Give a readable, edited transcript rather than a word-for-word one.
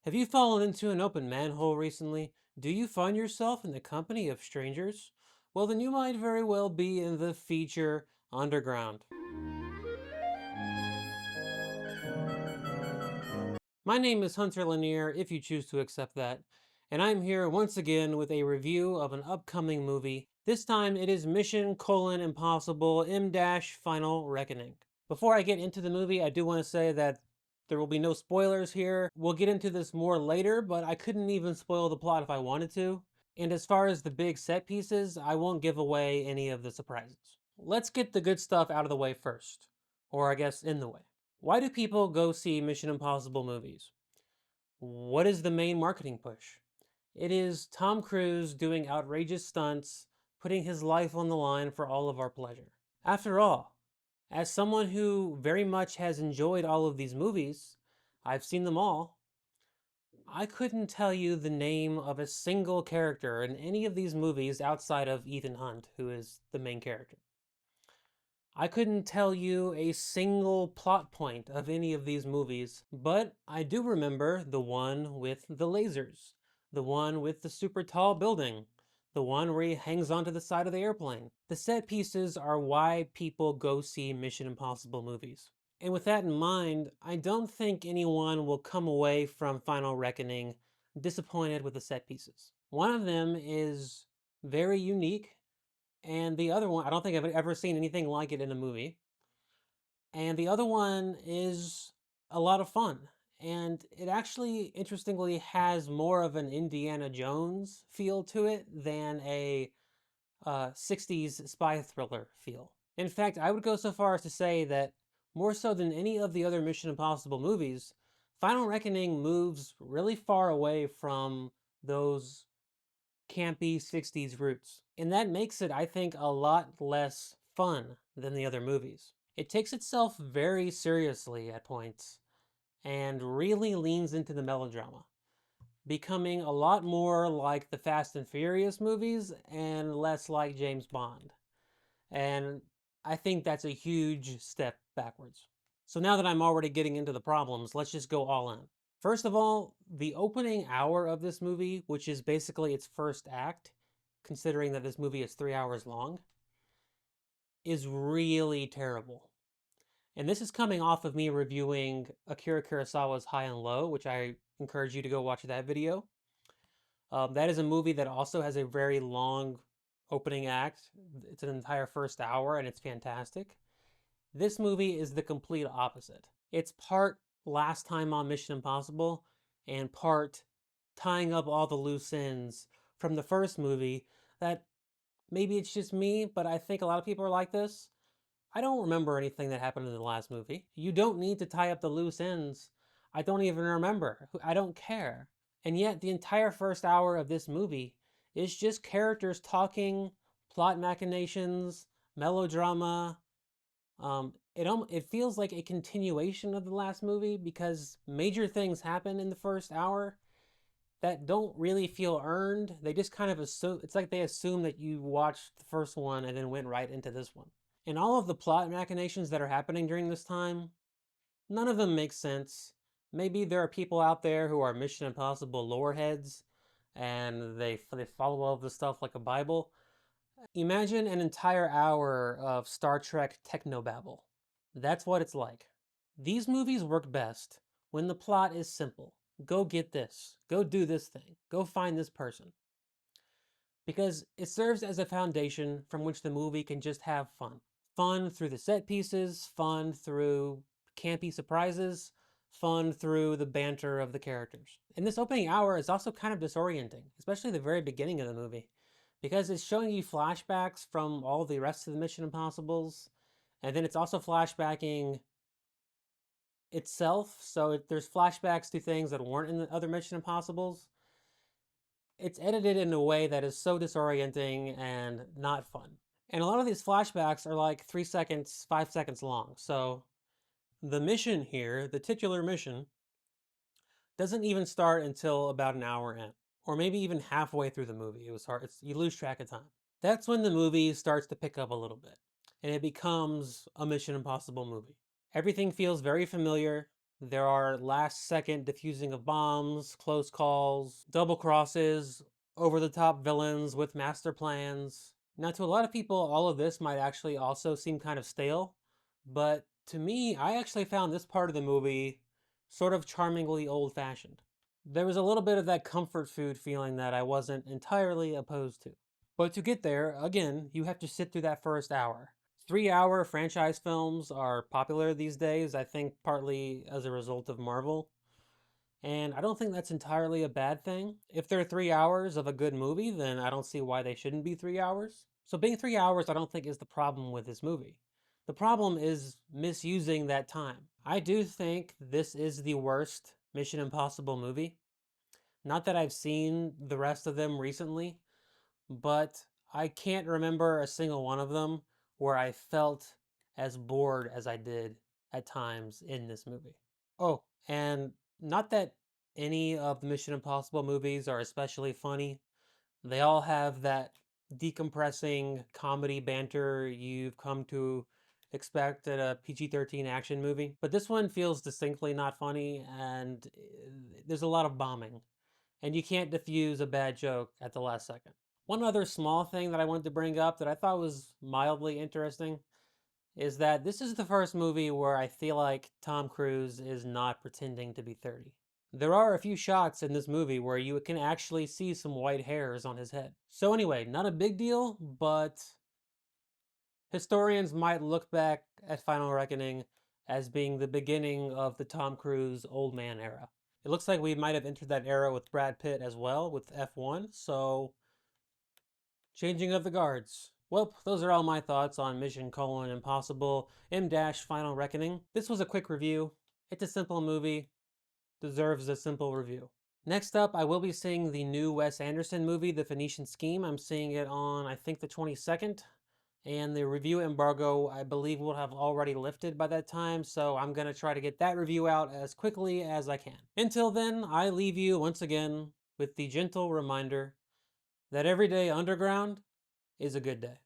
Have you fallen into an open manhole recently? Do you find yourself in the company of strangers? Well, then you might very well be in the feature Underground. My name is Hunter Lanier, if you choose to accept that, and I'm here once again with a review of an upcoming movie. This time it is Mission: Impossible M Final Reckoning. Before I get into the movie, I do want to say that there will be no spoilers here. We'll get into this more later, but I couldn't even spoil the plot if I wanted to. And as far as the big set pieces, I won't give away any of the surprises. Let's get the good stuff out of the way first. Or I guess in the way. Why do people go see Mission Impossible movies? What is the main marketing push? It is Tom Cruise doing outrageous stunts, putting his life on the line for all of our pleasure. After all, as someone who very much has enjoyed all of these movies, I've seen them all, I couldn't tell you the name of a single character in any of these movies outside of Ethan Hunt, who is the main character. I couldn't tell you a single plot point of any of these movies, but I do remember the one with the lasers, the one with the super tall building, the one where he hangs onto the side of the airplane. The set pieces are why people go see Mission Impossible movies. And with that in mind, I don't think anyone will come away from Final Reckoning disappointed with the set pieces. One of them is very unique, and the other one, I don't think I've ever seen anything like it in a movie. And the other one is a lot of fun. And it actually, interestingly, has more of an Indiana Jones feel to it than a 60s spy thriller feel. In fact, I would go so far as to say that more so than any of the other Mission Impossible movies, Final Reckoning moves really far away from those campy 60s roots. And that makes it, I think, a lot less fun than the other movies. It takes itself very seriously at points and really leans into the melodrama, becoming a lot more like the Fast and Furious movies and less like James Bond. And I think that's a huge step backwards. So now that I'm already getting into the problems, let's just go all in. First of all, the opening hour of this movie, which is basically its first act, considering that this movie is 3 hours long, is really terrible. And this is coming off of me reviewing Akira Kurosawa's High and Low, which I encourage you to go watch that video. That is a movie that also has a very long opening act. It's an entire first hour, and it's fantastic. This movie is the complete opposite. It's part Last Time on Mission Impossible and part tying up all the loose ends from the first movie that maybe it's just me, but I think a lot of people are like this. I don't remember anything that happened in the last movie. You don't need to tie up the loose ends. I don't even remember. I don't care. And yet, the entire first hour of this movie is just characters talking, plot machinations, melodrama. It feels like a continuation of the last movie because major things happen in the first hour that don't really feel earned. They just kind of assume, it's like they assume that you watched the first one and then went right into this one. And all of the plot machinations that are happening during this time, none of them make sense. Maybe there are people out there who are Mission Impossible lore heads and they follow all of this stuff like a Bible. Imagine an entire hour of Star Trek technobabble. That's what it's like. These movies work best when the plot is simple. Go get this. Go do this thing. Go find this person. Because it serves as a foundation from which the movie can just have fun. Fun through the set pieces, fun through campy surprises, fun through the banter of the characters. And this opening hour is also kind of disorienting, especially the very beginning of the movie, because it's showing you flashbacks from all the rest of the Mission Impossibles, and then it's also flashbacking itself, so there's flashbacks to things that weren't in the other Mission Impossibles. It's edited in a way that is so disorienting and not fun. And a lot of these flashbacks are like 3 seconds, 5 seconds long. So the mission here, the titular mission, doesn't even start until about an hour in, or maybe even halfway through the movie. It was hard. You lose track of time. That's when the movie starts to pick up a little bit, and it becomes a Mission Impossible movie. Everything feels very familiar. There are last second defusing of bombs, close calls, double crosses, over the top villains with master plans. Now, to a lot of people, all of this might actually also seem kind of stale, but to me, I actually found this part of the movie sort of charmingly old fashioned. There was a little bit of that comfort food feeling that I wasn't entirely opposed to. But to get there, again, you have to sit through that first hour. 3 hour franchise films are popular these days, I think partly as a result of Marvel. And I don't think that's entirely a bad thing. If they're 3 hours of a good movie, then I don't see why they shouldn't be 3 hours. So being 3 hours, I don't think is the problem with this movie. The problem is misusing that time. I do think this is the worst Mission Impossible movie. Not that I've seen the rest of them recently, but I can't remember a single one of them where I felt as bored as I did at times in this movie. Oh, and not that any of the Mission Impossible movies are especially funny. They all have that decompressing comedy banter you've come to expect at a PG-13 action movie. But this one feels distinctly not funny, and there's a lot of bombing. And you can't defuse a bad joke at the last second. One other small thing that I wanted to bring up that I thought was mildly interesting is that this is the first movie where I feel like Tom Cruise is not pretending to be 30. There are a few shots in this movie where you can actually see some white hairs on his head. So anyway, not a big deal, but historians might look back at Final Reckoning as being the beginning of the Tom Cruise old man era. It looks like we might have entered that era with Brad Pitt as well, with F1, so changing of the guards. Well, those are all my thoughts on Mission: Impossible M Final Reckoning. This was a quick review. It's a simple movie, deserves a simple review. Next up, I will be seeing the new Wes Anderson movie, The Phoenician Scheme. I'm seeing it on, I think, the 22nd. And the review embargo, I believe, will have already lifted by that time, so I'm going to try to get that review out as quickly as I can. Until then, I leave you once again with the gentle reminder that every day underground is a good day.